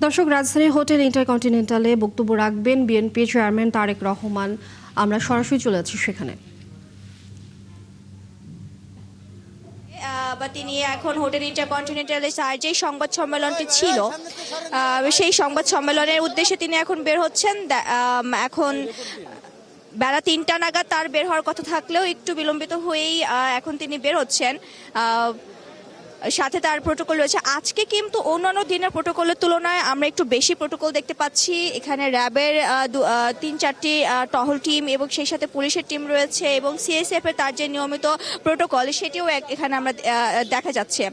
দর্শক, রাজধানী হোটেল ইন্টারকন্টিনেন্টালে বক্তব্য রাখবেন বিএনপি চেয়ারম্যান তারেক রহমান। আমরা সরাসরি চলে যাচ্ছি সেখানে। তিনি এখন হোটেল ইন্টারকন্টিনেন্টালে যে সংবাদ সম্মেলনটি ছিল সেই সংবাদ সম্মেলনের উদ্দেশ্যে তিনি এখন বের হচ্ছেন। এখন বেলা ৩টা নাগাদ তার বের হওয়ার কথা থাকলেও একটু বিলম্বিত হয়েই এখন তিনি বের হচ্ছেন। সাথে তার প্রোটোকল রয়েছে। আজকে কিন্তু অন্যান্য দিনের প্রোটোকলের তুলনায় আমরা একটু বেশি প্রোটোকল দেখতে পাচ্ছি। এখানে র্যাবের ৩-৪টি টহল টিম এবং সেই সাথে পুলিশের টিম রয়েছে এবং সিএসএফ এর তার যে নিয়মিত প্রোটোকল সেটিও এখানে আমরা দেখা যাচ্ছে।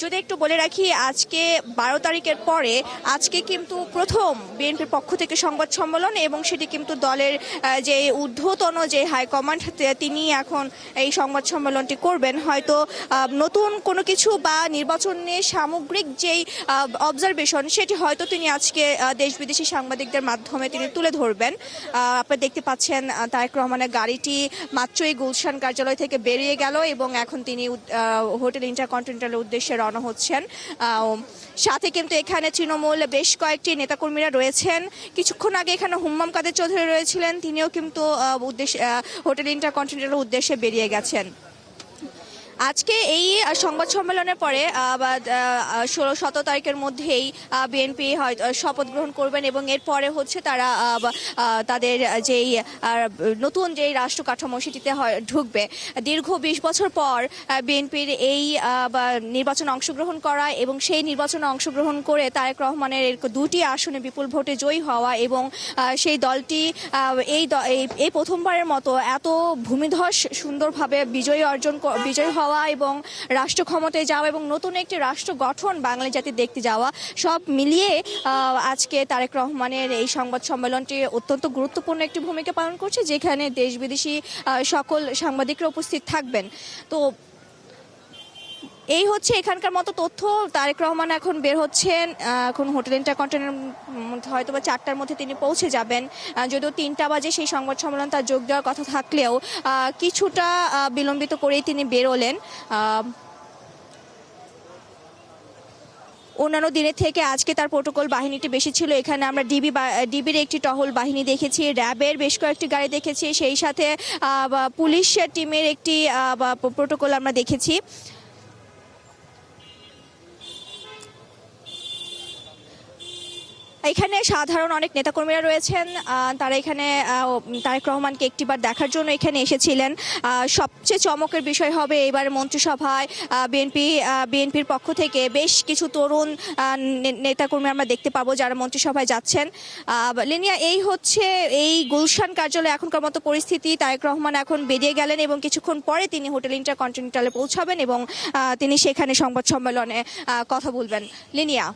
যদি একটু বলে রাখি, আজকে ১২ তারিখের পরে আজকে কিন্তু প্রথম বিএনপির পক্ষ থেকে সংবাদ সম্মেলন এবং সেটি কিন্তু দলের যে ঊর্ধ্বতন যে হাইকমান্ড তিনি এখন এই সংবাদ সম্মেলনটি করবেন। হয়তো নতুন কোনো কিছু বা নির্বাচনের সামগ্রিক যেই অবজারভেশন সেটি হয়তো তিনি আজকে দেশ বিদেশি সাংবাদিকদের মাধ্যমে তিনি তুলে ধরবেন। আপনারা দেখতে পাচ্ছেন তারেক রহমানের গাড়িটি মাত্রই গুলশান কার্যালয় থেকে বেরিয়ে গেল এবং এখন তিনি হোটেল ইন্টারকন্টিনেন্টালের উদ্দেশ্যে রওনা হচ্ছেন। সাথে কিন্তু এখানে তৃণমূল বেশ কয়েকটি নেতাকর্মীরা রয়েছেন। কিছুক্ষণ আগে এখানে হুম্মাম কাদের চৌধুরী রয়েছিলেন, তিনিও কিন্তু হোটেল ইন্টারকন্টিনেন্টালের উদ্দেশ্যে বেরিয়ে গেছেন। আজকে এই সংবাদ সম্মেলনের পরে ১৬-১৭ তারিখের মধ্যেই বিএনপি হয়তো শপথ গ্রহণ করবেন এবং এরপরে হচ্ছে তারা তাদের যেই নতুন যেই রাষ্ট্র কাঠামো সেটিতে ঢুকবে। দীর্ঘ ২০ বছর পর বিএনপির এই নির্বাচনে অংশগ্রহণ করা এবং সেই নির্বাচনে অংশগ্রহণ করে তারেক রহমানের দুটি আসনে বিপুল ভোটে জয়ী হওয়া এবং সেই দলটি এই প্রথমবারের মতো এত ভূমিধস সুন্দরভাবে বিজয় হওয়া এবং রাষ্ট্র ক্ষমতায় যাওয়া এবং নতুন একটি রাষ্ট্র গঠন বাঙালি জাতি দেখতে যাওয়া, সব মিলিয়ে আজকে তারেক রহমানের এই সংবাদ সম্মেলনটি অত্যন্ত গুরুত্বপূর্ণ একটি ভূমিকা পালন করছে, যেখানে দেশ বিদেশি সকল সাংবাদিকরা উপস্থিত থাকবেন। তো এই হচ্ছে এখানকার মতো তথ্য। তারেক রহমান এখন বের হচ্ছেন, এখন হোটেল ইন্টারকন্টিনেন্টাল হয়তো বা ৪টার মধ্যে তিনি পৌঁছে যাবেন। যদিও ৩টা বাজে সেই সংবাদ সম্মেলন তার যোগ দেওয়ার কথা থাকলেও কিছুটা বিলম্বিত করেই তিনি বেরোলেন। অন্যান্য দিনের থেকে আজকে তার প্রোটোকল বাহিনীটি বেশি ছিল। এখানে আমরা ডিবির একটি টহল বাহিনী দেখেছি, র্যাবের বেশ কয়েকটি গাড়ি দেখেছি, সেই সাথে পুলিশ টিমের একটি প্রোটোকল আমরা দেখেছি। এখানে সাধারণ অনেক নেতাকর্মীরা রয়েছেন, তারা এখানে তারেক রহমানকে একটিবার দেখার জন্য এখানে এসেছিলেন। সবচেয়ে চমকের বিষয় হবে এবার মন্ত্রিসভায় বিএনপির পক্ষ থেকে বেশ কিছু তরুণ নেতাকর্মী আমরা দেখতে পাবো যারা মন্ত্রিসভায় যাচ্ছেন। লিনিয়া, এই হচ্ছে এই গুলশান কার্যালয়ে এখনকার মতো পরিস্থিতি। তারেক রহমান এখন বেরিয়ে গেলেন এবং কিছুক্ষণ পরে তিনি হোটেল ইন্টারকন্টিনেন্টালে পৌঁছাবেন এবং তিনি সেখানে সংবাদ সম্মেলনে কথা বলবেন। লিনিয়া।